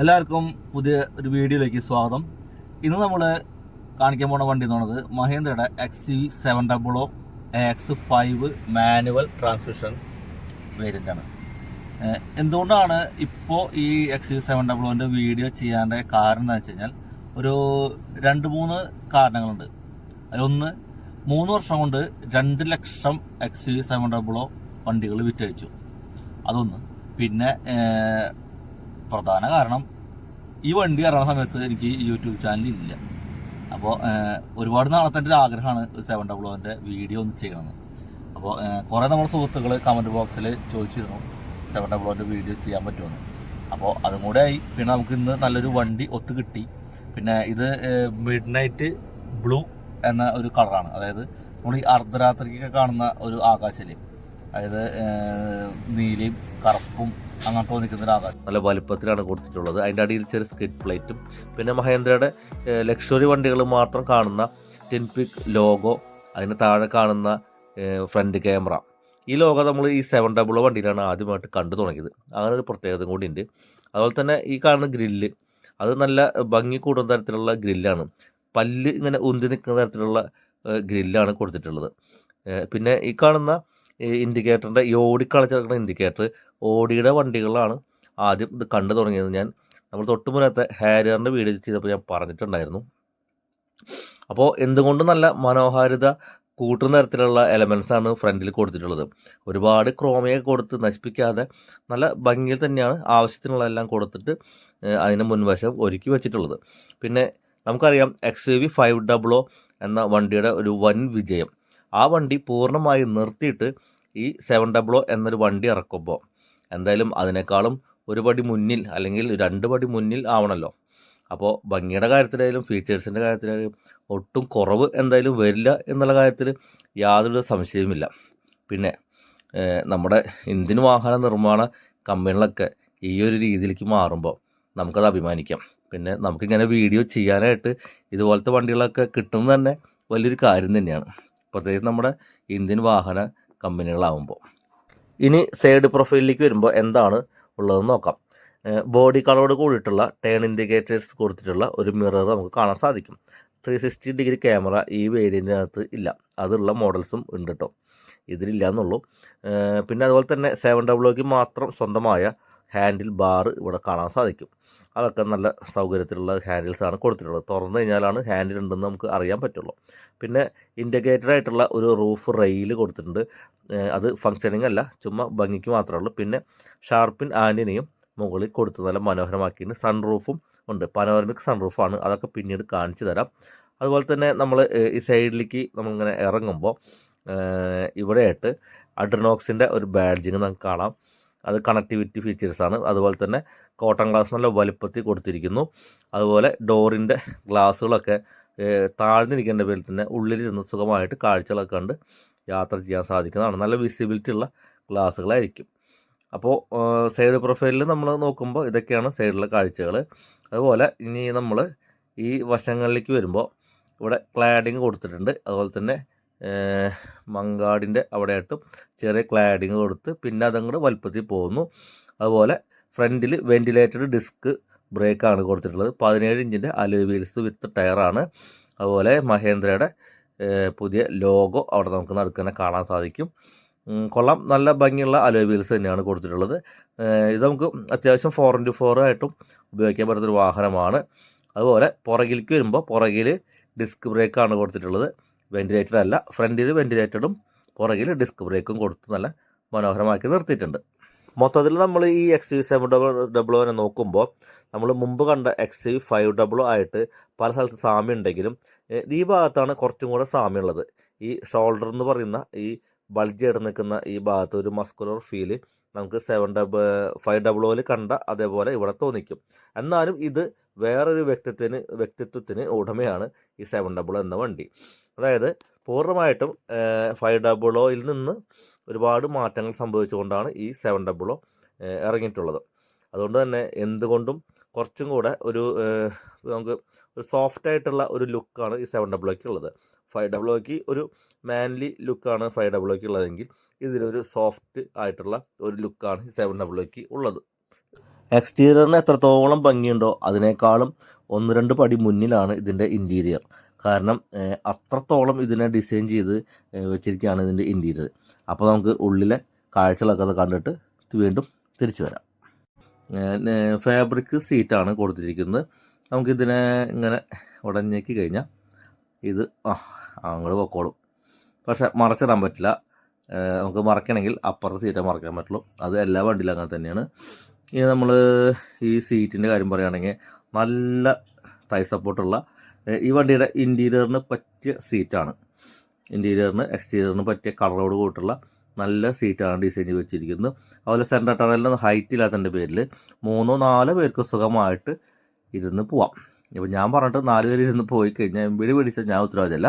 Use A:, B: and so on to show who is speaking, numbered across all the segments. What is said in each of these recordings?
A: എല്ലാവർക്കും പുതിയ ഒരു വീഡിയോയിലേക്ക് സ്വാഗതം. ഇന്ന് നമ്മൾ കാണിക്കാൻ പോകുന്ന വണ്ടി എന്ന് പറയുന്നത് മഹേന്ദ്രയുടെ XUV700 AX5 മാനുവൽ ട്രാൻസ്മിഷൻ വേരിയൻ്റാണ്. എന്തുകൊണ്ടാണ് ഇപ്പോൾ ഈ XUV700ൻ്റെ വീഡിയോ ചെയ്യാൻ്റെ കാരണം എന്ന് വെച്ച് കഴിഞ്ഞാൽ ഒരു 2-3 കാരണങ്ങളുണ്ട്. അതിലൊന്ന്, 3 വർഷം കൊണ്ട് 2 ലക്ഷം XUV700 വണ്ടികൾ വിറ്റഴിച്ചു. അതൊന്ന്. പിന്നെ പ്രധാന കാരണം, ഈ വണ്ടി ഇറങ്ങുന്ന സമയത്ത് എനിക്ക് യൂട്യൂബ് ചാനൽ ഇല്ല. അപ്പോൾ ഒരുപാട് നാളത്തെ ഒരു ആഗ്രഹമാണ് 700ൻ്റെ വീഡിയോ ഒന്ന് ചെയ്യണമെന്ന്. അപ്പോൾ കുറേ നമ്മുടെ സുഹൃത്തുക്കൾ കമൻറ്റ് ബോക്സിൽ ചോദിച്ചിരുന്നു 700ൻ്റെ വീഡിയോ ചെയ്യാൻ പറ്റുമെന്ന്. അപ്പോൾ അതും കൂടെ ആയി. പിന്നെ നമുക്ക് ഇന്ന് നല്ലൊരു വണ്ടി ഒത്തു കിട്ടി. പിന്നെ ഇത് മിഡ് നൈറ്റ് ബ്ലൂ എന്ന ഒരു കളറാണ്. അതായത് നമ്മൾ ഈ അർദ്ധരാത്രിക്കൊക്കെ കാണുന്ന ഒരു ആകാശത്തിൽ, അതായത് നീലയും കറുപ്പും അങ്ങോട്ട് നിൽക്കുന്ന ഒരു ആകാശം നല്ല വലുപ്പത്തിലാണ് കൊടുത്തിട്ടുള്ളത്. അതിൻ്റെ അടിയിൽ ചെറിയ സ്കിഡ് പ്ലേറ്റും, പിന്നെ മഹേന്ദ്രയുടെ ലക്ഷറി വണ്ടികൾ മാത്രം കാണുന്ന ടിൻപിക് ലോഗോ, അതിന് താഴെ കാണുന്ന ഫ്രണ്ട് ക്യാമറ. ഈ ലോഗോ നമ്മൾ ഈ 700 വണ്ടിയിലാണ് ആദ്യമായിട്ട് കണ്ടു തുടങ്ങിയത്. അങ്ങനെ ഒരു പ്രത്യേകത കൂടി ഉണ്ട്. അതുപോലെ തന്നെ ഈ കാണുന്ന ഗ്രില്ല്, അത് നല്ല ഭംഗി കൂടുന്ന തരത്തിലുള്ള ഗ്രില്ലാണ്. പല്ല് ഇങ്ങനെ ഉന്തി നിൽക്കുന്ന തരത്തിലുള്ള ഗ്രില്ലാണ് കൊടുത്തിട്ടുള്ളത്. പിന്നെ ഈ കാണുന്ന ഇൻഡിക്കേറ്ററിൻ്റെ ഈ ഓടിക്കളച്ചിറക്കുന്ന ഇൻഡിക്കേറ്റർ ഓടിയുടെ വണ്ടികളാണ് ആദ്യം ഇത് കണ്ടു തുടങ്ങിയത്. നമ്മൾ തൊട്ട് മുന്നത്തെ ഹാരിയറിൻ്റെ വീഡിയോ ചെയ്തപ്പോൾ ഞാൻ പറഞ്ഞിട്ടുണ്ടായിരുന്നു. അപ്പോൾ എന്തുകൊണ്ടും നല്ല മനോഹാരിത കൂട്ടുന്ന തരത്തിലുള്ള എലമെൻസാണ് ഫ്രണ്ടിൽ കൊടുത്തിട്ടുള്ളത്. ഒരുപാട് ക്രോമയൊക്കെ കൊടുത്ത് നശിപ്പിക്കാതെ നല്ല ഭംഗിയിൽ തന്നെയാണ് ആവശ്യത്തിനുള്ളതെല്ലാം കൊടുത്തിട്ട് അതിന് മുൻവശം ഒരുക്കി വെച്ചിട്ടുള്ളത്. പിന്നെ നമുക്കറിയാം XUV500 എന്ന വണ്ടിയുടെ ഒരു വൻ വിജയം. ആ വണ്ടി പൂർണ്ണമായി നിർത്തിയിട്ട് ഈ 700 എന്നൊരു വണ്ടി ഇറക്കുമ്പോൾ എന്തായാലും അതിനേക്കാളും ഒരു പടി മുന്നിൽ, അല്ലെങ്കിൽ 2 പടി മുന്നിൽ ആവണമല്ലോ. അപ്പോൾ ഭംഗിയുടെ കാര്യത്തിലായാലും ഫീച്ചേഴ്സിൻ്റെ കാര്യത്തിലായാലും ഒട്ടും കുറവ് എന്തായാലും വരില്ല എന്നുള്ള കാര്യത്തിൽ യാതൊരു സംശയവുമില്ല. പിന്നെ നമ്മുടെ ഇന്ത്യൻ വാഹന നിർമ്മാണ കമ്പനികളൊക്കെ ഈ ഒരു രീതിയിലേക്ക് മാറുമ്പോൾ നമുക്കത് അഭിമാനിക്കാം. പിന്നെ നമുക്കിങ്ങനെ വീഡിയോ ചെയ്യാനായിട്ട് ഇതുപോലത്തെ വണ്ടികളൊക്കെ കിട്ടുന്നത് തന്നെ വലിയൊരു കാര്യം തന്നെയാണ്, പ്രത്യേകിച്ച് നമ്മുടെ ഇന്ത്യൻ വാഹന കമ്പനികളാവുമ്പോൾ. ഇനി സൈഡ് പ്രൊഫൈലിലേക്ക് വരുമ്പോൾ എന്താണ് ഉള്ളതെന്ന് നോക്കാം. ബോഡി കളറോട് കൂടിയിട്ടുള്ള ടേൺ ഇൻഡിക്കേറ്റേഴ്സ് കൊടുത്തിട്ടുള്ള ഒരു മിറർ നമുക്ക് കാണാൻ സാധിക്കും. 360 ഡിഗ്രി ക്യാമറ ഈ വേരിയൻറ്റിനകത്ത് ഇല്ല. അതുള്ള മോഡൽസും ഉണ്ട് കേട്ടോ, ഇതിലില്ല എന്നുള്ളൂ. പിന്നെ അതുപോലെ തന്നെ 700ക്ക് മാത്രം സ്വന്തമായ ഹാൻഡിൽ ബാർ ഇവിടെ കാണാൻ സാധിക്കും. അതൊക്കെ നല്ല സൗകര്യത്തിലുള്ള ഹാൻഡിൽസാണ് കൊടുത്തിട്ടുള്ളത്. തുറന്നു കഴിഞ്ഞാലാണ് ഹാൻഡിൽ ഉണ്ടെന്ന് നമുക്ക് അറിയാൻ പറ്റുള്ളൂ. പിന്നെ ഇൻഡിക്കേറ്റഡ് ആയിട്ടുള്ള ഒരു റൂഫ് റെയിൽ കൊടുത്തിട്ടുണ്ട്. അത് ഫങ്ഷനിങ് അല്ല, ചുമ്മാ ഭംഗിക്ക് മാത്രമേ ഉള്ളൂ. പിന്നെ ഷാർപ്പിൻ ആൻറ്റിനെയും മുകളിൽ കൊടുത്ത് നല്ല മനോഹരമാക്കിയിട്ട് സൺറൂഫും ഉണ്ട്. പനോരമിക് സൺറൂഫാണ്, അതൊക്കെ പിന്നീട് കാണിച്ചു തരാം. അതുപോലെ തന്നെ നമ്മൾ ഈ സൈഡിലേക്ക് നമ്മളിങ്ങനെ ഇറങ്ങുമ്പോൾ ഇവിടെയായിട്ട് അഡ്രിനോക്സിൻ്റെ ഒരു ബാഡ്ജിങ് നമുക്ക് കാണാം. അത് കണക്ടിവിറ്റി ഫീച്ചേഴ്സാണ്. അതുപോലെ തന്നെ കോട്ടൺ ഗ്ലാസ് നല്ല വലുപ്പത്തിൽ കൊടുത്തിരിക്കുന്നു. അതുപോലെ ഡോറിൻ്റെ ഗ്ലാസ്സുകളൊക്കെ താഴ്ന്നിരിക്കേണ്ട പേരിൽ തന്നെ ഉള്ളിലിരുന്ന് സുഖമായിട്ട് കാഴ്ചകളൊക്കെ കണ്ട് യാത്ര ചെയ്യാൻ സാധിക്കുന്നതാണ്. നല്ല വിസിബിലിറ്റി ഉള്ള ഗ്ലാസ്സുകളായിരിക്കും. അപ്പോൾ സൈഡ് പ്രൊഫൈലിൽ നമ്മൾ നോക്കുമ്പോൾ ഇതൊക്കെയാണ് സൈഡിലെ കാഴ്ചകൾ. അതുപോലെ ഇനി നമ്മൾ ഈ വശങ്ങളിലേക്ക് വരുമ്പോൾ ഇവിടെ ക്ലാഡിങ് കൊടുത്തിട്ടുണ്ട്. അതുപോലെ തന്നെ മങ്കാടിൻ്റെ അവിടെയായിട്ടും ചെറിയ ക്ലാഡിങ് കൊടുത്ത് പിന്നെ അതങ്ങോട്ട് വലുപ്പത്തിൽ പോകുന്നു. അതുപോലെ ഫ്രണ്ടിൽ വെൻറ്റിലേറ്റഡ് ഡിസ്ക് ബ്രേക്കാണ് കൊടുത്തിട്ടുള്ളത്. 17 ഇഞ്ചിൻ്റെ അലോയ് വീൽസ് വിത്ത് ടയറാണ്. അതുപോലെ മഹേന്ദ്രയുടെ പുതിയ ലോഗോ അവിടെ നമുക്ക് നടുക്കന്നെ കാണാൻ സാധിക്കും. കൊള്ളാം, നല്ല ഭംഗിയുള്ള അലോയ് വീൽസ് തന്നെയാണ് കൊടുത്തിട്ടുള്ളത്. ഇത് നമുക്ക് അത്യാവശ്യം 4x4 ആയിട്ടും ഉപയോഗിക്കാൻ പറ്റുന്നൊരു വാഹനമാണ്. അതുപോലെ പുറകിലേക്ക് വരുമ്പോൾ പുറകിൽ ഡിസ്ക് ബ്രേക്കാണ് കൊടുത്തിട്ടുള്ളത്. വെൻറ്റിലേറ്റഡ് അല്ല, ഫ്രണ്ടിൽ വെൻറ്റിലേറ്റഡും പുറകിൽ ഡിസ്ക് ബ്രേക്കും കൊടുത്ത് നല്ല മനോഹരമാക്കി നിർത്തിയിട്ടുണ്ട്. മൊത്തത്തിൽ നമ്മൾ ഈ XUV700 നോക്കുമ്പോൾ നമ്മൾ മുമ്പ് കണ്ട XUV500 ആയിട്ട് പല സ്ഥലത്ത് സാമ്യം ഉണ്ടെങ്കിലും ഈ ഭാഗത്താണ് കുറച്ചും കൂടെ സാമ്യമുള്ളത്. ഈ ഷോൾഡർ എന്ന് പറയുന്ന ഈ ബൾജ് ആയിട്ട് നിൽക്കുന്ന ഈ ഭാഗത്ത് ഒരു മസ്കുലർ ഫീല് നമുക്ക് 500 കണ്ട അതേപോലെ ഇവിടെ തോന്നിക്കും. എന്നാലും ഇത് വേറൊരു വ്യക്തിത്വത്തിന് ഉടമയാണ് ഈ 700 എന്ന വണ്ടി. അതായത് പൂർണ്ണമായിട്ടും 500യിൽ നിന്ന് ഒരുപാട് മാറ്റങ്ങൾ സംഭവിച്ചുകൊണ്ടാണ് ഈ 700 ഇറങ്ങിയിട്ടുള്ളത്. അതുകൊണ്ട് തന്നെ എന്തുകൊണ്ടും കുറച്ചും കൂടെ നമുക്ക് ഒരു സോഫ്റ്റ് ആയിട്ടുള്ള ഒരു ലുക്കാണ് ഈ 700ക്ക് ഉള്ളത്. 500ക്ക് ഒരു മാൻലി ലുക്കാണ് 500ക്ക് ഉള്ളതെങ്കിൽ ഇതിലൊരു സോഫ്റ്റ് ആയിട്ടുള്ള ഒരു ലുക്കാണ് ഈ 700ക്ക് ഉള്ളത്. എക്സ്റ്റീരിയറിന് എത്രത്തോളം ഭംഗിയുണ്ടോ അതിനേക്കാളും 1-2 പടി മുന്നിലാണ് ഇതിൻ്റെ ഇൻറ്റീരിയർ. കാരണം അത്രത്തോളം ഇതിനെ ഡിസൈൻ ചെയ്ത് വെച്ചിരിക്കുകയാണ് ഇതിൻ്റെ ഇൻറ്റീരിയർ. അപ്പോൾ നമുക്ക് ഉള്ളിലെ കാഴ്ചകളൊക്കെ അത് കണ്ടിട്ട് വീണ്ടും തിരിച്ചു വരാം. ഫാബ്രിക് സീറ്റാണ് കൊടുത്തിരിക്കുന്നത്. നമുക്കിതിനെ ഇങ്ങനെ ഉടഞ്ഞേക്കി കഴിഞ്ഞാൽ ഇത് അങ്ങോട്ട് പൊക്കോളും. പക്ഷെ മറച്ചിടാൻ പറ്റില്ല. നമുക്ക് മറക്കണമെങ്കിൽ അപ്പുറത്തെ സീറ്റേ മറക്കാൻ പറ്റുള്ളൂ. അത് എല്ലാ വണ്ടിയിലും അങ്ങനെ തന്നെയാണ്. ഇനി നമ്മൾ ഈ സീറ്റിൻ്റെ കാര്യം പറയുകയാണെങ്കിൽ നല്ല തൈ സപ്പോർട്ടുള്ള ഈ വണ്ടിയുടെ ഇൻറ്റീരിയറിന് പറ്റിയ സീറ്റാണ്. ഇൻറ്റീരിയറിന് എക്സ്റ്റീരിയറിന് പറ്റിയ കളറോട് കൂട്ടുള്ള നല്ല സീറ്റാണ് ഡിസൈൻ ചെയ്ത് വെച്ചിരിക്കുന്നത്. അതുപോലെ സെൻറ്റർ ടണലിന് ഹൈറ്റ് ഇല്ലാത്തതിൻ്റെ പേരിൽ 3-4 പേർക്ക് സുഖമായിട്ട് ഇരുന്ന് പോവാം. ഇപ്പോൾ ഞാൻ പറഞ്ഞിട്ട് 4 പേര് ഇരുന്ന് പോയി കഴിഞ്ഞാൽ എമ്പിടി പിടിച്ചാൽ ഞാൻ ഉത്തരവാദിയല്ല.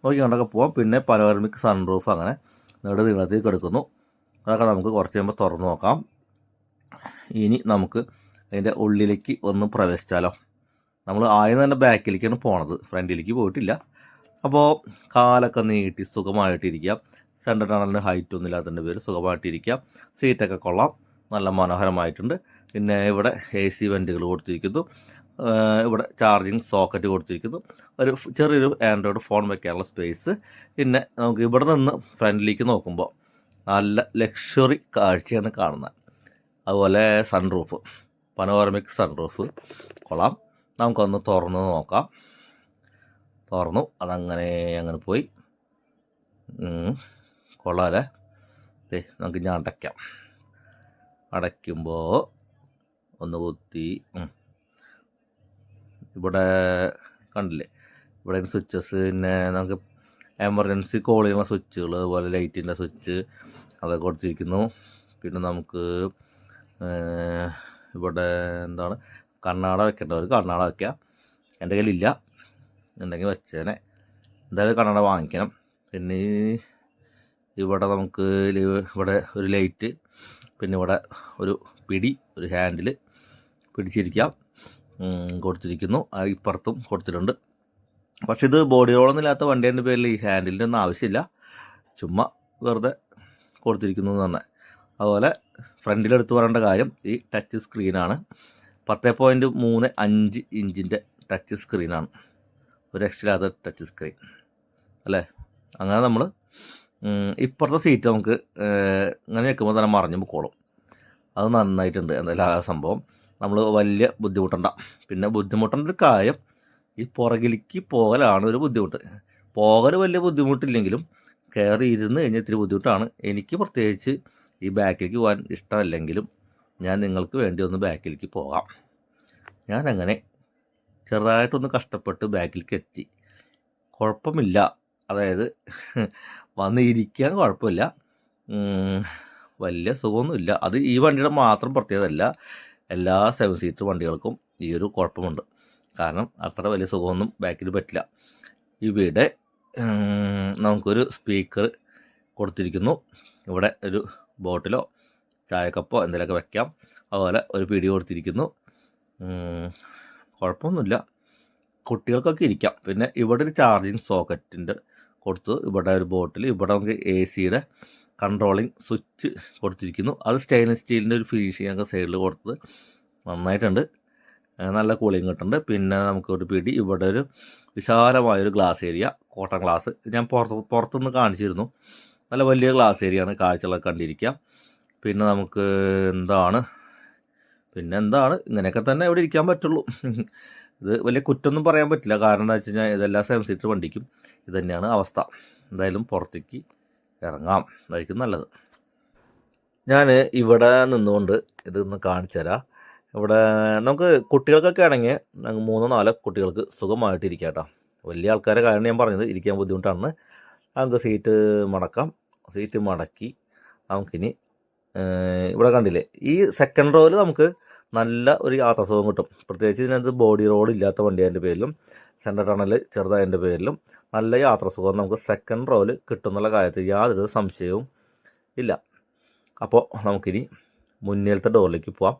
A: നോക്കി കണ്ടൊക്കെ പോവാം. പിന്നെ പനോരമിക് സൺറൂഫ് അങ്ങനെ നീളത്തിൽ കിടക്കുന്നു. അതൊക്കെ നമുക്ക് കുറച്ച് കഴിയുമ്പോൾ തുറന്ന് നോക്കാം. ഇനി നമുക്ക് അതിൻ്റെ ഉള്ളിലേക്ക് ഒന്ന് പ്രവേശിച്ചാലോ. നമ്മൾ ആദ്യം തന്നെ ബാക്കിലേക്കാണ് പോണത്, ഫ്രണ്ടിലേക്ക് പോയിട്ടില്ല. അപ്പോൾ കാലൊക്കെ നീട്ടി സുഖമായിട്ടിരിക്കാം. സെൻറ്റർ ടണലിന് ഹൈറ്റ് ഒന്നും ഇല്ലാത്തതിൻ്റെ പേര് സുഖമായിട്ടിരിക്കാം. സീറ്റൊക്കെ കൊള്ളാം, നല്ല മനോഹരമായിട്ടുണ്ട്. പിന്നെ ഇവിടെ AC വെൻറ്റുകൾ കൊടുത്തിരിക്കുന്നു. ഇവിടെ ചാർജിങ് സോക്കറ്റ് കൊടുത്തിരിക്കുന്നു. ഒരു ചെറിയൊരു ആൻഡ്രോയിഡ് ഫോൺ വയ്ക്കാനുള്ള സ്പേസ്. പിന്നെ നമുക്ക് ഇവിടെ നിന്ന് ഫ്രണ്ടിലേക്ക് നോക്കുമ്പോൾ നല്ല ലക്ഷറി കാഴ്ചയാണ് കാണുന്നത്. അതുപോലെ സൺറൂഫ്, പനോരമിക് സൺറൂഫ് കൊള്ളാം. നമുക്കൊന്ന് തുറന്ന് നോക്കാം. തുറന്നു, അങ്ങനെ പോയി. കൊള്ളാമല്ലേ? നമുക്ക് ഞാൻ അടയ്ക്കുമ്പോൾ ഒന്ന് കുത്തി. ഇവിടെ കണ്ടില്ലേ, ഇവിടെ സ്വിച്ചസ്, പിന്നെ നമുക്ക് എമർജൻസി കോൾ ചെയ്യുന്ന സ്വിച്ചുകൾ, അതുപോലെ ലൈറ്റിൻ്റെ സ്വിച്ച് അതൊക്കെ കൊടുത്തിരിക്കുന്നു. പിന്നെ നമുക്ക് ഇവിടെ എന്താണ് കണ്ണാട വെക്കേണ്ടവർ കണ്ണാട വയ്ക്കുക. എൻ്റെ കയ്യിലില്ല, ഉണ്ടെങ്കിൽ വെച്ചേനെ. എന്തായാലും കണ്ണാട വാങ്ങിക്കണം. പിന്നെ ഇവിടെ നമുക്ക് ഇവിടെ ഒരു ലൈറ്റ്, പിന്നെ ഇവിടെ ഒരു പിടി, ഒരു ഹാൻഡിൽ പിടിച്ചിരിക്കാം കൊടുത്തിരിക്കുന്നു. ഇപ്പുറത്തും കൊടുത്തിട്ടുണ്ട്. പക്ഷെ ഇത് ബോഡി റോളൊന്നും ഇല്ലാത്ത വണ്ടിയുടെ പേരിൽ ഈ ഹാൻഡിലിൻ്റെ ഒന്നും ആവശ്യമില്ല, ചുമ്മാ വെറുതെ കൊടുത്തിരിക്കുന്നു എന്ന് തന്നെ. അതുപോലെ ഫ്രണ്ടിലെടുത്ത് പറയേണ്ട കാര്യം ഈ ടച്ച് സ്ക്രീനാണ്. 10.35 ഇഞ്ചിൻ്റെ ടച്ച് സ്ക്രീനാണ്. ഒരു രക്ഷയില്ലാത്ത ടച്ച് സ്ക്രീൻ അല്ലേ. അങ്ങനെ നമ്മൾ ഇപ്പുറത്തെ സീറ്റ് നമുക്ക് ഇങ്ങനെ നിൽക്കുമ്പോൾ തന്നെ മറിഞ്ഞു പൊക്കോളും. അത് നന്നായിട്ടുണ്ട് എന്തായാലും ആ സംഭവം. നമ്മൾ വലിയ ബുദ്ധിമുട്ടണ്ട. പിന്നെ ബുദ്ധിമുട്ടേണ്ട ഒരു കാര്യം, ഈ പുറകിലേക്ക് പോകലാണ് ഒരു ബുദ്ധിമുട്ട്. പോകൽ വലിയ ബുദ്ധിമുട്ടില്ലെങ്കിലും കയറി ഇരുന്ന് കഴിഞ്ഞാൽ ഇത്തിരി ബുദ്ധിമുട്ടാണ്. എനിക്ക് പ്രത്യേകിച്ച് ഈ ബാക്കിലേക്ക് പോകാൻ ഇഷ്ടമല്ലെങ്കിലും ഞാൻ നിങ്ങൾക്ക് വേണ്ടി ഒന്ന് ബാക്കിലേക്ക് പോകാം. ഞാനങ്ങനെ ചെറുതായിട്ടൊന്ന് കഷ്ടപ്പെട്ട് ബാക്കിലേക്ക് എത്തി. കുഴപ്പമില്ല, അതായത് വന്ന് ഇരിക്കാൻ കുഴപ്പമില്ല, വലിയ സുഖമൊന്നുമില്ല. അത് ഈ വണ്ടിയുടെ മാത്രം പ്രത്യേകതയല്ല, എല്ലാ 7 സീറ്റർ വണ്ടികൾക്കും ഈ ഒരു കുഴപ്പമുണ്ട്. കാരണം അത്ര വലിയ സുഖമൊന്നും ബാക്കിൽ പറ്റില്ല. ഇവിടെ നമുക്കൊരു സ്പീക്കർ കൊടുത്തിരിക്കുന്നു. ഇവിടെ ഒരു ബോട്ടിലോ ചായക്കപ്പോ എന്തെങ്കിലുമൊക്കെ വയ്ക്കാം. അതുപോലെ ഒരു പിടി കൊടുത്തിരിക്കുന്നു. കുഴപ്പമൊന്നുമില്ല, കുട്ടികൾക്കൊക്കെ ഇരിക്കാം. പിന്നെ ഇവിടെ ഒരു ചാർജിങ് സോക്കറ്റിൻ്റെ കൊടുത്ത്, ഇവിടെ ഒരു ബോട്ടിൽ, ഇവിടെ നമുക്ക് AC-യുടെ കൺട്രോളിങ് സ്വിച്ച് കൊടുത്തിരിക്കുന്നു. അത് സ്റ്റെയിൻലെസ് സ്റ്റീലിൻ്റെ ഒരു ഫിനിഷിംഗ് ഒക്കെ സൈഡിൽ കൊടുത്തത് നന്നായിട്ടുണ്ട്, നല്ല കൂളിങ് കിട്ടുന്നുണ്ട്. പിന്നെ നമുക്കൊരു പിടി, ഇവിടെ ഒരു വിശാലമായൊരു ഗ്ലാസ് ഏരിയ, കോട്ടൺ ഗ്ലാസ് ഞാൻ പുറത്തുനിന്ന് കാണിച്ചിരുന്നു. നല്ല വലിയ ഗ്ലാസ് ഏരിയയാണ്, കാഴ്ചകളൊക്കെ കണ്ടിരിക്കാം. പിന്നെ നമുക്ക് എന്താണ് ഇങ്ങനെയൊക്കെ തന്നെ ഇവിടെ ഇരിക്കാൻ പറ്റുള്ളൂ. ഇത് വലിയ കുറ്റമൊന്നും പറയാൻ പറ്റില്ല. കാരണം എന്താ വെച്ച് കഴിഞ്ഞാൽ ഇതെല്ലാം 7 സീറ്റർ വണ്ടിക്കും ഇത് തന്നെയാണ് അവസ്ഥ. എന്തായാലും പുറത്തേക്ക് ഇറങ്ങാം, അതായിരിക്കും നല്ലത്. ഞാൻ ഇവിടെ നിന്നുകൊണ്ട് ഇതൊന്ന് കാണിച്ചു തരാം. ഇവിടെ നമുക്ക് കുട്ടികൾക്കൊക്കെ ആണെങ്കിൽ 3-4 കുട്ടികൾക്ക് സുഖമായിട്ട് ഇരിക്കാം കേട്ടോ. വലിയ ആൾക്കാരെ കാരണം ഞാൻ പറഞ്ഞത് ഇരിക്കാൻ ബുദ്ധിമുട്ടാണ്. നമുക്ക് സീറ്റ് മടക്കാം. സീറ്റ് മടക്കി നമുക്കിനി ഇവിടെ കണ്ടില്ലേ, ഈ സെക്കൻഡ് റോയിൽ നമുക്ക് നല്ല ഒരു യാത്രാസുഖം കിട്ടും. പ്രത്യേകിച്ച് ഇതിനകത്ത് ബോഡി റോഡ് ഇല്ലാത്ത വണ്ടിയുടെ പേരിലും സെൻറ്റർ ടണൽ ചെറുതായതിൻ്റെ പേരിലും നല്ല യാത്രാസുഖം നമുക്ക് സെക്കൻഡ് റോയിൽ കിട്ടുന്നുള്ള കാര്യത്തിൽ യാതൊരു സംശയവും ഇല്ല. അപ്പോൾ നമുക്കിനി മുന്നിലത്തെ ഡോറിലേക്ക് പോവാം.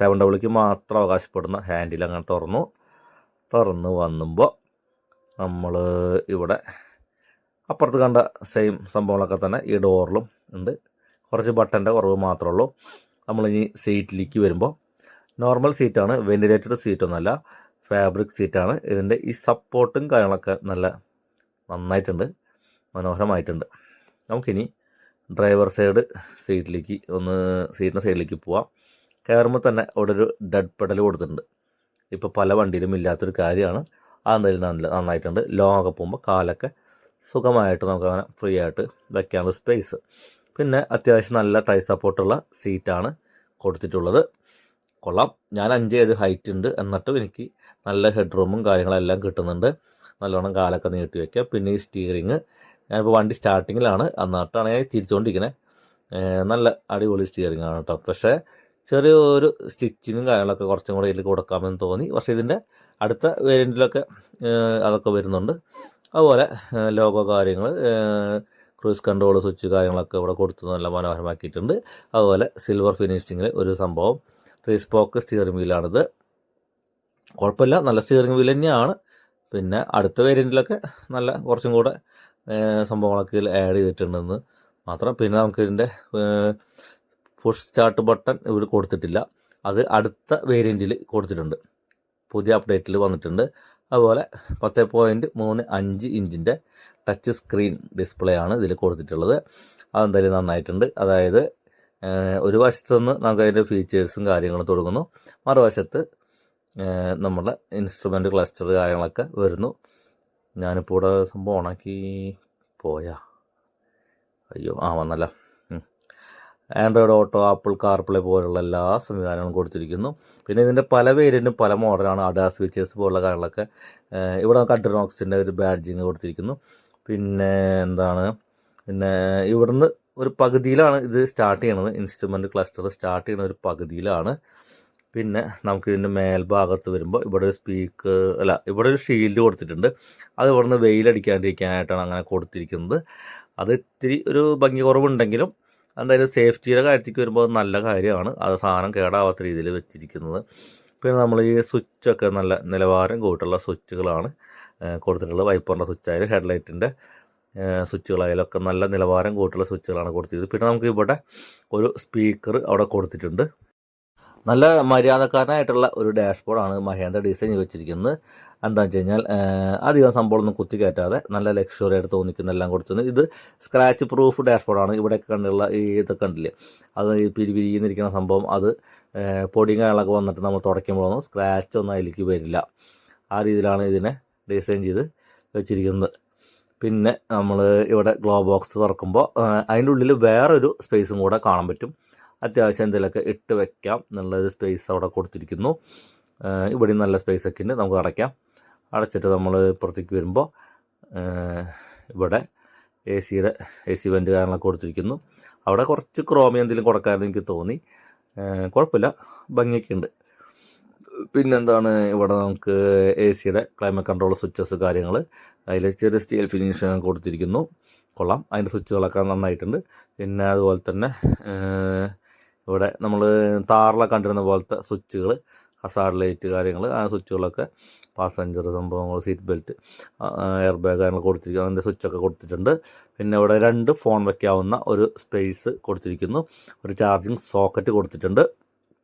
A: 700 മാത്രം അവകാശപ്പെടുന്ന ഹാൻഡിൽ അങ്ങനെ തുറന്ന് വന്നുമ്പോൾ നമ്മൾ ഇവിടെ അപ്പുറത്ത് കണ്ട സെയിം സംഭവങ്ങളൊക്കെ തന്നെ ഈ ഡോറിലും ഉണ്ട്. കുറച്ച് ബട്ടൻ്റെ കുറവ് മാത്രമേ ഉള്ളൂ. നമ്മളിനി സീറ്റിലേക്ക് വരുമ്പോൾ നോർമൽ സീറ്റാണ്, വെൻറ്റിലേറ്റഡ് സീറ്റൊന്നുമല്ല, ഫാബ്രിക് സീറ്റാണ്. ഇതിൻ്റെ ഈ സപ്പോർട്ടും കാര്യങ്ങളൊക്കെ നല്ല നന്നായിട്ടുണ്ട്, മനോഹരമായിട്ടുണ്ട്. നമുക്കിനി ഡ്രൈവർ സൈഡ് സീറ്റിൻ്റെ സൈഡിലേക്ക് പോവാം. കയറുമ്പോൾ തന്നെ അവിടെ ഒരു ഡെഡ് പെഡൽ കൊടുത്തിട്ടുണ്ട്. ഇപ്പോൾ പല വണ്ടിയിലും ഇല്ലാത്തൊരു കാര്യമാണ്. അതെന്തായാലും നന്നായിട്ടുണ്ട്. ലോങ് ഒക്കെ പോകുമ്പോൾ കാലൊക്കെ സുഖമായിട്ട് നമുക്ക് അങ്ങനെ ഫ്രീ ആയിട്ട് വയ്ക്കാനുള്ള സ്പേസ്. പിന്നെ അത്യാവശ്യം നല്ല തൈ സപ്പോർട്ടുള്ള സീറ്റാണ് കൊടുത്തിട്ടുള്ളത്. കൊള്ളാം. ഞാൻ 5-7 ഹൈറ്റ് ഉണ്ട്, എന്നിട്ടും എനിക്ക് നല്ല ഹെഡ് റൂമും കാര്യങ്ങളെല്ലാം കിട്ടുന്നുണ്ട്. നല്ലോണം കാലൊക്കെ നീട്ടി വയ്ക്കാം. പിന്നെ ഈ സ്റ്റിയറിങ്, ഞാനിപ്പോൾ വണ്ടി സ്റ്റാർട്ടിങ്ങിലാണ്, എന്നിട്ടാണ് ഞാൻ തിരിച്ചുകൊണ്ടിരിക്കുന്നത്. നല്ല അടിപൊളി സ്റ്റിയറിംഗ് ആണ് കേട്ടോ. പക്ഷേ ചെറിയൊരു സ്റ്റിച്ചിങ്ങും കാര്യങ്ങളൊക്കെ കുറച്ചും കൂടെ ഇതിൽ കൊടുക്കാമെന്ന് തോന്നി. പക്ഷേ ഇതിൻ്റെ അടുത്ത വേരിയൻറ്റിലൊക്കെ അതൊക്കെ വരുന്നുണ്ട്. അതുപോലെ ലോഗോ കാര്യങ്ങൾ, ക്രൂസ് കൺട്രോൾ സ്വിച്ച് കാര്യങ്ങളൊക്കെ ഇവിടെ കൊടുത്ത് നല്ല മനോഹരമാക്കിയിട്ടുണ്ട്. അതുപോലെ സിൽവർ ഫിനിഷിങ്ങിൽ ഒരു സംഭവം 3 സ്പോക്ക് സ്റ്റിയറിംഗ് വീലാണിത്. കുഴപ്പമില്ല, നല്ല സ്റ്റിയറിംഗ് വീൽ തന്നെയാണ്. പിന്നെ അടുത്ത വേരിയൻറ്റിലൊക്കെ നല്ല കുറച്ചും കൂടെ സംഭവങ്ങളൊക്കെ ഇതിൽ ആഡ് ചെയ്തിട്ടുണ്ടെന്ന് മാത്രം. പിന്നെ നമുക്ക് ഇതിൻ്റെ പുഷ് സ്റ്റാർട്ട് ബട്ടൺ ഇവർ കൊടുത്തിട്ടില്ല, അത് അടുത്ത വേരിയൻറ്റിൽ കൊടുത്തിട്ടുണ്ട്, പുതിയ അപ്ഡേറ്റിൽ വന്നിട്ടുണ്ട്. അതുപോലെ 10.35 ഇഞ്ചിൻ്റെ ടച്ച് സ്ക്രീൻ ഡിസ്പ്ലേ ആണ് ഇതിൽ കൊടുത്തിട്ടുള്ളത്. അതെന്തായാലും നന്നായിട്ടുണ്ട്. അതായത് ഒരു വശത്ത് നിന്ന് നമുക്ക് അതിൻ്റെ ഫീച്ചേഴ്സും കാര്യങ്ങളും തുടങ്ങുന്നു, മറുവശത്ത് നമ്മുടെ ഇൻസ്ട്രുമെൻ്റ് ക്ലസ്റ്റർ കാര്യങ്ങളൊക്കെ വരുന്നു. ഞാനിപ്പോൾ ഇവിടെ സംഭവം ഓണാക്കി വന്നല്ല. ആൻഡ്രോയിഡ് ഓട്ടോ, ആപ്പിൾ കാർപ്ലേ പോലുള്ള എല്ലാ സംവിധാനങ്ങളും കൊടുത്തിരിക്കുന്നു. പിന്നെ ഇതിൻ്റെ പല വേരിയൻറ്റും പല മോഡലാണ്. അഡാസ് ഫീച്ചേഴ്സ് പോലുള്ള കാര്യങ്ങളൊക്കെ ഇവിടെ നമുക്ക് അഡ്രിനോക്സിൻ്റെ ഒരു ബാഡ്ജിങ് കൊടുത്തിരിക്കുന്നു. പിന്നെ ഇവിടുന്ന് ഒരു പകുതിയിലാണ് ഇത് സ്റ്റാർട്ട് ചെയ്യണത്. ഇൻസ്ട്രുമെൻ്റ് ക്ലസ്റ്റർ സ്റ്റാർട്ട് ചെയ്യുന്ന ഒരു പകുതിയിലാണ്. പിന്നെ നമുക്ക് ഇതിൻ്റെ മേൽഭാഗത്ത് വരുമ്പോൾ ഇവിടെ ഒരു ഷീൽഡ് കൊടുത്തിട്ടുണ്ട്. അത് ഇവിടുന്ന് വെയിലടിക്കാണ്ടിരിക്കാനായിട്ടാണ് അങ്ങനെ കൊടുത്തിരിക്കുന്നത്. അത് ഇത്തിരി ഒരു ഭംഗി കുറവുണ്ടെങ്കിലും എന്തായാലും സേഫ്റ്റിയുടെ കാര്യത്തേക്ക് വരുമ്പോൾ നല്ല കാര്യമാണ്. അത് സാധനം കേടാവാത്ത രീതിയിൽ വെച്ചിരിക്കുന്നത്. പിന്നെ നമ്മൾ ഈ സ്വിച്ചൊക്കെ നല്ല നിലവാരം കൂട്ടുള്ള സ്വിച്ചുകളാണ് കൊടുത്തിട്ടുള്ളത്. വൈപ്പറിൻ്റെ സ്വിച്ചായാലും ഹെഡ്ലൈറ്റിൻ്റെ സ്വിച്ചുകളായാലൊക്കെ നല്ല നിലവാരം കൂട്ടുള്ള സ്വിച്ചുകളാണ് കൊടുത്തിരിക്കുന്നത്. പിന്നെ നമുക്ക് ഇവിടെ ഒരു സ്പീക്കർ അവിടെ കൊടുത്തിട്ടുണ്ട്. നല്ല മര്യാദക്കാരനായിട്ടുള്ള ഒരു ഡാഷ്ബോർഡാണ് മഹേന്ദ്ര ഡിസൈൻ വെച്ചിരിക്കുന്നത്. എന്താണെന്ന് വെച്ച് കഴിഞ്ഞാൽ അധികം സംഭവമൊന്നും കുത്തി കയറ്റാതെ നല്ല ലക്ഷറി ആയിട്ട് തോന്നിക്കുന്ന എല്ലാം കൊടുത്തിട്ടുണ്ട്. ഇത് സ്ക്രാച്ച് പ്രൂഫ് ഡാഷ്ബോർഡാണ്. ഇവിടെയൊക്കെ കണ്ടുള്ള ഈ ഇതൊക്കെ കണ്ടില്ലേ, അത് ഈ പിരിപിരിന്നിരിക്കുന്ന സംഭവം, അത് പൊടിയും കാര്യങ്ങളൊക്കെ വന്നിട്ട് നമ്മൾ തുടയ്ക്കുമ്പോഴൊന്നും സ്ക്രാച്ച് ഒന്നും അതിലേക്ക് വരില്ല. ആ രീതിയിലാണ് ഇതിനെ ഡിസൈൻ ചെയ്ത് വെച്ചിരിക്കുന്നത്. പിന്നെ നമ്മൾ ഇവിടെ ഗ്ലോ ബോക്സ് തുറക്കുമ്പോൾ അതിൻ്റെ ഉള്ളിൽ വേറൊരു സ്പേസും കൂടെ കാണാൻ പറ്റും. അത്യാവശ്യം എന്തെങ്കിലുമൊക്കെ ഇട്ട് വയ്ക്കാം എന്നുള്ളൊരു സ്പേസ് അവിടെ കൊടുത്തിരിക്കുന്നു. ഇവിടെയും നല്ല സ്പേസൊക്കെ ഉണ്ട്, നമുക്ക് അടയ്ക്കാം. അടച്ചിട്ട് നമ്മൾ പുറത്തേക്ക് വരുമ്പോൾ ഇവിടെ എ സി വെൻ്റ് കാര്യങ്ങളൊക്കെ കൊടുത്തിരിക്കുന്നു. അവിടെ കുറച്ച് ക്രോമിയം എന്തെങ്കിലും കൊടുക്കാമെന്ന് എനിക്ക് തോന്നി. കുഴപ്പമില്ല, ഭംഗിയൊക്കെ ഉണ്ട്. ഇവിടെ നമുക്ക് എ സിയുടെ ക്ലൈമറ്റ് കൺട്രോൾ സ്വിച്ചസ് കാര്യങ്ങൾ, അതിൽ ചെറിയ സ്റ്റീൽ ഫിനിഷ് കൊടുത്തിരിക്കുന്നു. കൊള്ളാം, അതിൻ്റെ സ്വിച്ചുകളൊക്കെ നന്നായിട്ടുണ്ട്. പിന്നെ അതുപോലെ തന്നെ ഇവിടെ നമ്മൾ താറിലൊക്കെ കണ്ടിരുന്ന പോലത്തെ സ്വിച്ചുകൾ, ഹസാർഡ് ലൈറ്റ് കാര്യങ്ങൾ, ആ സ്വിച്ചുകളൊക്കെ, പാസഞ്ചർ സംഭവങ്ങൾ, സീറ്റ് ബെൽറ്റ്, എയർ ബാഗ് കാര്യങ്ങൾ കൊടുത്തിരിക്കുന്നു. അതിൻ്റെ സ്വിച്ചൊക്കെ കൊടുത്തിട്ടുണ്ട്. പിന്നെ ഇവിടെ 2 ഫോൺ വയ്ക്കാവുന്ന ഒരു സ്പേസ് കൊടുത്തിരിക്കുന്നു. ഒരു ചാർജിങ് സോക്കറ്റ് കൊടുത്തിട്ടുണ്ട്.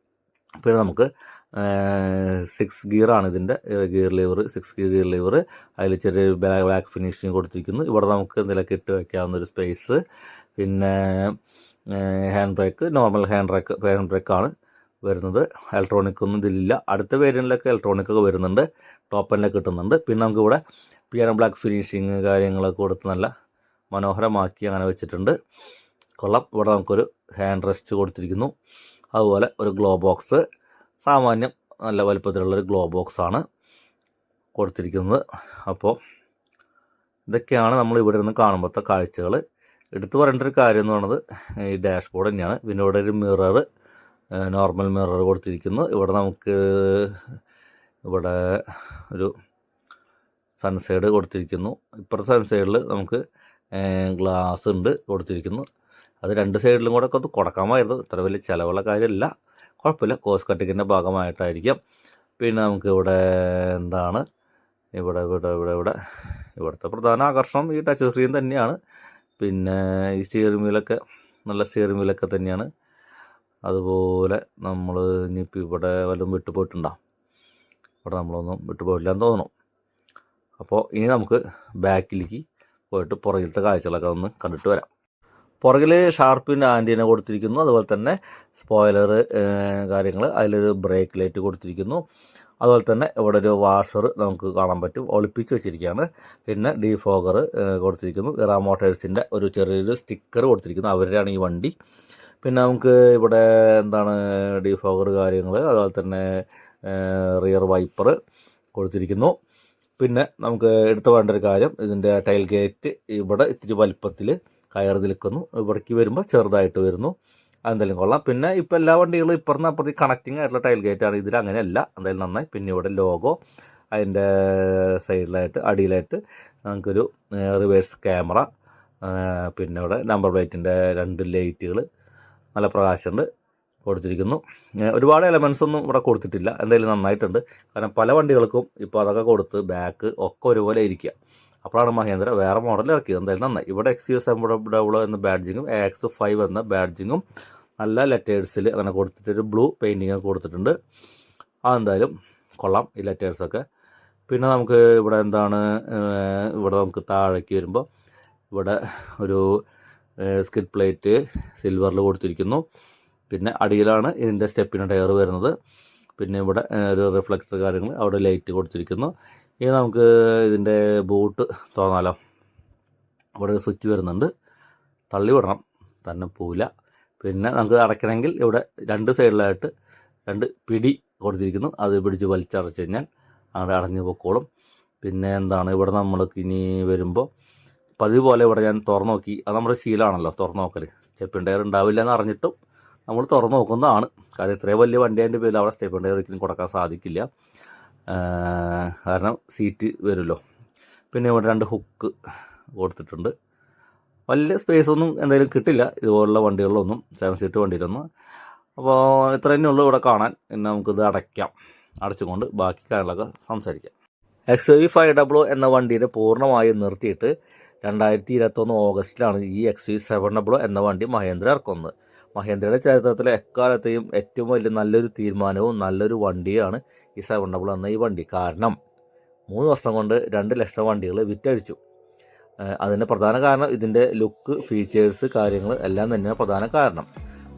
A: പിന്നെ നമുക്ക് 6 ഗിയറാണ് ഇതിൻ്റെ ഗിയർ ലിവർ, 6 ഗിയർ ലിവർ. അതിൽ ചെറിയ ബ്ലാക്ക് ഫിനിഷിങ് കൊടുത്തിരിക്കുന്നു. ഇവിടെ നമുക്ക് എന്തെങ്കിലുമൊക്കെ ഇട്ട് വയ്ക്കാവുന്നൊരു സ്പേസ്. പിന്നെ ഹാൻഡ് ബ്രേക്ക്, നോർമൽ ഹാൻഡ് ബ്രേക്കാണ് വരുന്നത്. ഇലക്ട്രോണിക് ഒന്നും ഇതിലില്ല. അടുത്ത വേരിയൻറ്റിലൊക്കെ ഇലക്ട്രോണിക്കൊക്കെ വരുന്നുണ്ട്, ടോപ്പ് എൻഡിലൊക്കെ കിട്ടുന്നുണ്ട്. പിന്നെ നമുക്കിവിടെ പിയാനോ ബ്ലാക്ക് ഫിനിഷിങ് കാര്യങ്ങളൊക്കെ കൊടുത്ത് നല്ല മനോഹരമാക്കി അങ്ങനെ വെച്ചിട്ടുണ്ട്. കൊള്ളാം. ഇവിടെ നമുക്കൊരു ഹാൻഡ് റെസ്റ്റ് കൊടുത്തിരിക്കുന്നു. അതുപോലെ ഒരു ഗ്ലോ ബോക്സ്, സാമാന്യം നല്ല വലുപ്പത്തിലുള്ളൊരു ഗ്ലോ ബോക്സാണ് കൊടുത്തിരിക്കുന്നത്. അപ്പോൾ ഇതൊക്കെയാണ് നമ്മൾ ഇവിടെ നിന്ന് കാണുമ്പോഴത്തെ കാഴ്ചകൾ. എടുത്തു പറയേണ്ട ഒരു കാര്യം എന്ന് പറയുന്നത് ഈ ഡാഷ്ബോർഡ് തന്നെയാണ്. പിന്നെ ഇവിടെ ഒരു മിറർ, നോർമൽ മിറർ കൊടുത്തിരിക്കുന്നു. ഇവിടെ നമുക്ക് ഇവിടെ ഒരു സൺസൈഡ് കൊടുത്തിരിക്കുന്നു. ഇപ്പുറത്തെ സൺസൈഡിൽ നമുക്ക് ഗ്ലാസ് ഉണ്ട് കൊടുത്തിരിക്കുന്നു. അത് 2 സൈഡിലും കൂടെ ഒക്കെ ഒന്ന് കൊടുക്കാമായിരുന്നു. ഇത്ര വലിയ ചിലവുള്ള കാര്യമല്ല, കുഴപ്പമില്ല, കോസ്റ്റ് കട്ടിങ്ങിൻ്റെ ഭാഗമായിട്ടായിരിക്കാം. പിന്നെ നമുക്ക് ഇവിടെ ഇവിടുത്തെ പ്രധാന ആകർഷണം ഈ ടച്ച് സ്ക്രീൻ തന്നെയാണ്. പിന്നെ ഈ സ്റ്റിയറിംഗ് വീലൊക്കെ നല്ല സ്റ്റിയറിംഗ് വീലൊക്കെ തന്നെയാണ്. അതുപോലെ നമ്മൾ ഇനിയിപ്പോൾ ഇവിടെ വല്ലതും വിട്ടു പോയിട്ടുണ്ടാകും. ഇവിടെ നമ്മളൊന്നും വിട്ടു പോയിട്ടില്ലെന്ന് തോന്നുന്നു. അപ്പോൾ ഇനി നമുക്ക് ബാക്കിലേക്ക് പോയിട്ട് പുറകിലത്തെ കാഴ്ചകളൊക്കെ ഒന്ന് കണ്ടിട്ട് വരാം. പുറകിൽ ഷാർപ്പിൻ്റെ ആൻറ്റീന കൊടുത്തിരിക്കുന്നു. അതുപോലെ തന്നെ സ്പോയിലർ കാര്യങ്ങൾ, അതിലൊരു ബ്രേക്ക് ലൈറ്റ് കൊടുത്തിരിക്കുന്നു. അതുപോലെ തന്നെ ഇവിടെ ഒരു വാഷർ നമുക്ക് കാണാൻ പറ്റും, ഒളിപ്പിച്ച് വെച്ചിരിക്കുകയാണ്. പിന്നെ ഡീഫോഗർ കൊടുത്തിരിക്കുന്നു. ഇറാ മോട്ടേഴ്സിൻ്റെ ഒരു ചെറിയൊരു സ്റ്റിക്കർ കൊടുത്തിരിക്കുന്നു, അവരുടെയാണ് ഈ വണ്ടി. പിന്നെ നമുക്ക് ഇവിടെ എന്താണ് ഡീഫോഗർ കാര്യങ്ങൾ, അതുപോലെ തന്നെ റിയർ വൈപ്പർ കൊടുത്തിരിക്കുന്നു. പിന്നെ നമുക്ക് എടുത്തു വേണ്ട ഒരു കാര്യം, ഇതിൻ്റെ ടൈൽ ഗേറ്റ് ഇവിടെ ഇത്തിരി വലിപ്പത്തിൽ കയറി നിൽക്കുന്നു, ഇവിടേക്ക് വരുമ്പോൾ ചെറുതായിട്ട് വരുന്നു. അതെന്തായാലും കൊള്ളാം. പിന്നെ ഇപ്പോൾ എല്ലാ വണ്ടികളും ഇപ്പുറത്ത് അപ്പുറത്ത് കണക്റ്റിംഗ് ആയിട്ടുള്ള ടൈൽ ഗേറ്റാണ്. ഇതിൽ അങ്ങനെയല്ല, എന്തായാലും നന്നായി. പിന്നെ ഇവിടെ ലോഗോ, അതിൻ്റെ സൈഡിലായിട്ട് അടിയിലായിട്ട് നമുക്കൊരു റിവേഴ്സ് ക്യാമറ, പിന്നെ ഇവിടെ നമ്പർ പ്ലേറ്റിൻ്റെ 2 ലൈറ്റുകൾ നല്ല പ്രകാശമുണ്ട് കൊടുത്തിരിക്കുന്നു. ഒരുപാട് എലമെൻസ് ഒന്നും ഇവിടെ കൊടുത്തിട്ടില്ല, എന്തായാലും നന്നായിട്ടുണ്ട്. കാരണം പല വണ്ടികൾക്കും ഇപ്പോൾ അതൊക്കെ കൊടുത്ത് ബാക്ക് ഒക്കെ ഒരുപോലെ ഇരിക്കുക. അപ്പോഴാണ് മഹേന്ദ്ര വേറെ മോഡൽ ഇറക്കിയത്. എന്തായാലും നന്നായി. ഇവിടെ XUV700 എന്ന ബാഡ്ജിങ്ങും AX5 എന്ന ബാഡ്ജിങ്ങും നല്ല ലെറ്റേഴ്സിൽ അങ്ങനെ കൊടുത്തിട്ടൊരു ബ്ലൂ പെയിൻറ്റിങ് ഒക്കെ കൊടുത്തിട്ടുണ്ട്. അതെന്തായാലും കൊള്ളാം ഈ ലെറ്റേഴ്സൊക്കെ. പിന്നെ നമുക്ക് ഇവിടെ എന്താണ്, ഇവിടെ നമുക്ക് താഴേക്ക് വരുമ്പോൾ ഇവിടെ ഒരു സ്കിഡ് പ്ലേറ്റ് സിൽവറിൽ കൊടുത്തിരിക്കുന്നു. പിന്നെ അടിയിലാണ് ഇതിൻ്റെ സ്റ്റെപ്പിന് ടയർ വരുന്നത്. പിന്നെ ഇവിടെ ഒരു റിഫ്ലക്ടർ കാര്യങ്ങൾ, അവിടെ ലൈറ്റ് കൊടുത്തിരിക്കുന്നു. ഇനി നമുക്ക് ഇതിൻ്റെ ബൂട്ട് തുറന്നാലോ. ഇവിടെ ഒരു സ്വിച്ച് വരുന്നുണ്ട്, തള്ളി വിടണം, തന്നെ പോവില്ല. പിന്നെ നമുക്ക് അടയ്ക്കണമെങ്കിൽ ഇവിടെ 2 സൈഡിലായിട്ട് 2 പിടി കൊടുത്തിരിക്കുന്നു, അത് പിടിച്ച് വലിച്ചടച്ച് കഴിഞ്ഞാൽ അവിടെ അടഞ്ഞു പൊക്കോളും. പിന്നെ എന്താണ് ഇവിടെ നമ്മൾക്ക് ഇനി വരുമ്പോൾ പതിവ് പോലെ ഇവിടെ ഞാൻ തുറന്നു നോക്കി, അത് നമ്മുടെ ശീലമാണല്ലോ തുറന്നു നോക്കൽ. സ്റ്റെപ്പിൻ ടയർ ഉണ്ടാവില്ല എന്ന് അറിഞ്ഞിട്ടും നമ്മൾ തുറന്നു നോക്കുന്നതാണ്. കാരണം ഇത്രയും വലിയ വണ്ടി അതിൻ്റെ പേരിൽ അവിടെ സ്റ്റെപ്പിൻ ടയർ ഒരിക്കലും കൊടുക്കാൻ സാധിക്കില്ല, കാരണം സീറ്റ് വരുമല്ലോ. പിന്നെ ഇവിടെ 2 ഹുക്ക് കൊടുത്തിട്ടുണ്ട്. വലിയ സ്പേസ് ഒന്നും എന്തായാലും കിട്ടില്ല ഇതുപോലുള്ള വണ്ടികളിലൊന്നും, 7 സീറ്റ് വണ്ടിയിലൊന്നും. അപ്പോൾ ഇത്ര തന്നെ ഉള്ളൂ ഇവിടെ കാണാൻ. പിന്നെ നമുക്കിത് അടയ്ക്കാം, അടച്ചുകൊണ്ട് ബാക്കി കാര്യങ്ങളൊക്കെ സംസാരിക്കാം. XUV500 എന്ന വണ്ടിയെ പൂർണ്ണമായും നിർത്തിയിട്ട് 2021 ഓഗസ്റ്റിലാണ് ഈ XUV700 എന്ന വണ്ടി മഹേന്ദ്ര ഇറക്കുന്നത്. മഹേന്ദ്രയുടെ ചരിത്രത്തിലെ എക്കാലത്തെയും ഏറ്റവും വലിയ നല്ലൊരു തീരുമാനവും നല്ലൊരു വണ്ടിയാണ് ഈ 700 എന്ന ഈ വണ്ടി. കാരണം 3 വർഷം കൊണ്ട് 2 ലക്ഷം വണ്ടികൾ വിറ്റഴിച്ചു. അതിൻ്റെ പ്രധാന കാരണം ഇതിൻ്റെ ലുക്ക്, ഫീച്ചേഴ്സ്, കാര്യങ്ങൾ എല്ലാം തന്നെയാണ് പ്രധാന കാരണം.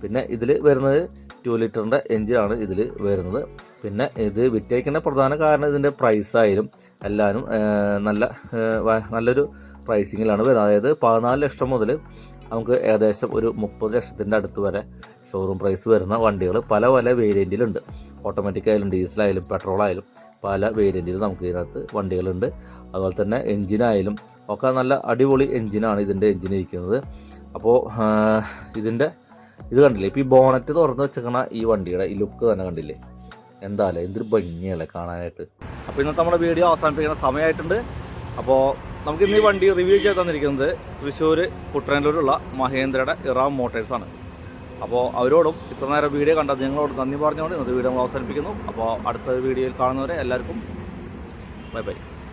A: പിന്നെ ഇതിൽ വരുന്നത് 2 ലിറ്ററിൻ്റെ എഞ്ചിനാണ് ഇതിൽ വരുന്നത്. പിന്നെ ഇത് വിറ്റഴിക്കേണ്ട പ്രധാന കാരണം ഇതിൻ്റെ പ്രൈസായാലും എല്ലാവരും നല്ലൊരു പ്രൈസിങ്ങിലാണ് വരുന്നത്. അതായത് 14 ലക്ഷം മുതൽ നമുക്ക് ഏകദേശം ഒരു 30 ലക്ഷത്തിൻ്റെ അടുത്ത് വരെ ഷോറൂം പ്രൈസ് വരുന്ന വണ്ടികൾ പല വേരിയൻറ്റിലുണ്ട്. ഓട്ടോമാറ്റിക് ആയാലും ഡീസലായാലും പെട്രോളായാലും പല വേരിയൻറ്റിലും നമുക്ക് ഇതിനകത്ത് വണ്ടികളുണ്ട്. അതുപോലെ തന്നെ എഞ്ചിനായാലും ഒക്കെ നല്ല അടിപൊളി എഞ്ചിനാണ് ഇതിൻ്റെ എഞ്ചിൻ ഇരിക്കുന്നത്. അപ്പോൾ ഇത് കണ്ടില്ലേ, ഇപ്പോൾ ഈ ബോണറ്റ് തുറന്ന് വെച്ചേക്കണ ഈ വണ്ടിയുടെ ഈ ലുക്ക് തന്നെ കണ്ടില്ലേ, എന്തായാലും എന്തൊരു ഭംഗിയല്ലേ കാണാനായിട്ട്. അപ്പോൾ ഇന്നത്തെ നമ്മുടെ വീഡിയോ അവസാനിപ്പിക്കുന്ന സമയമായിട്ടുണ്ട്. അപ്പോൾ നമുക്ക് ഇന്ന് ഈ വണ്ടി റിവ്യൂ ചെയ്ത് തന്നിരിക്കുന്നത് തൃശ്ശൂർ കുട്ടനല്ലൂരുള്ള മഹേന്ദ്രയുടെ ഇറാ മോട്ടേഴ്സാണ്. അപ്പോൾ അവരോടും ഇത്ര നേരം വീഡിയോ കണ്ടത് ഞങ്ങളോട് നന്ദി പറഞ്ഞുകൊണ്ട് ഇന്നത്തെ വീഡിയോ നമ്മൾ അവസാനിപ്പിക്കുന്നു. അപ്പോൾ അടുത്ത വീഡിയോയിൽ കാണുന്നവരെ എല്ലാവർക്കും ബൈ ബൈ.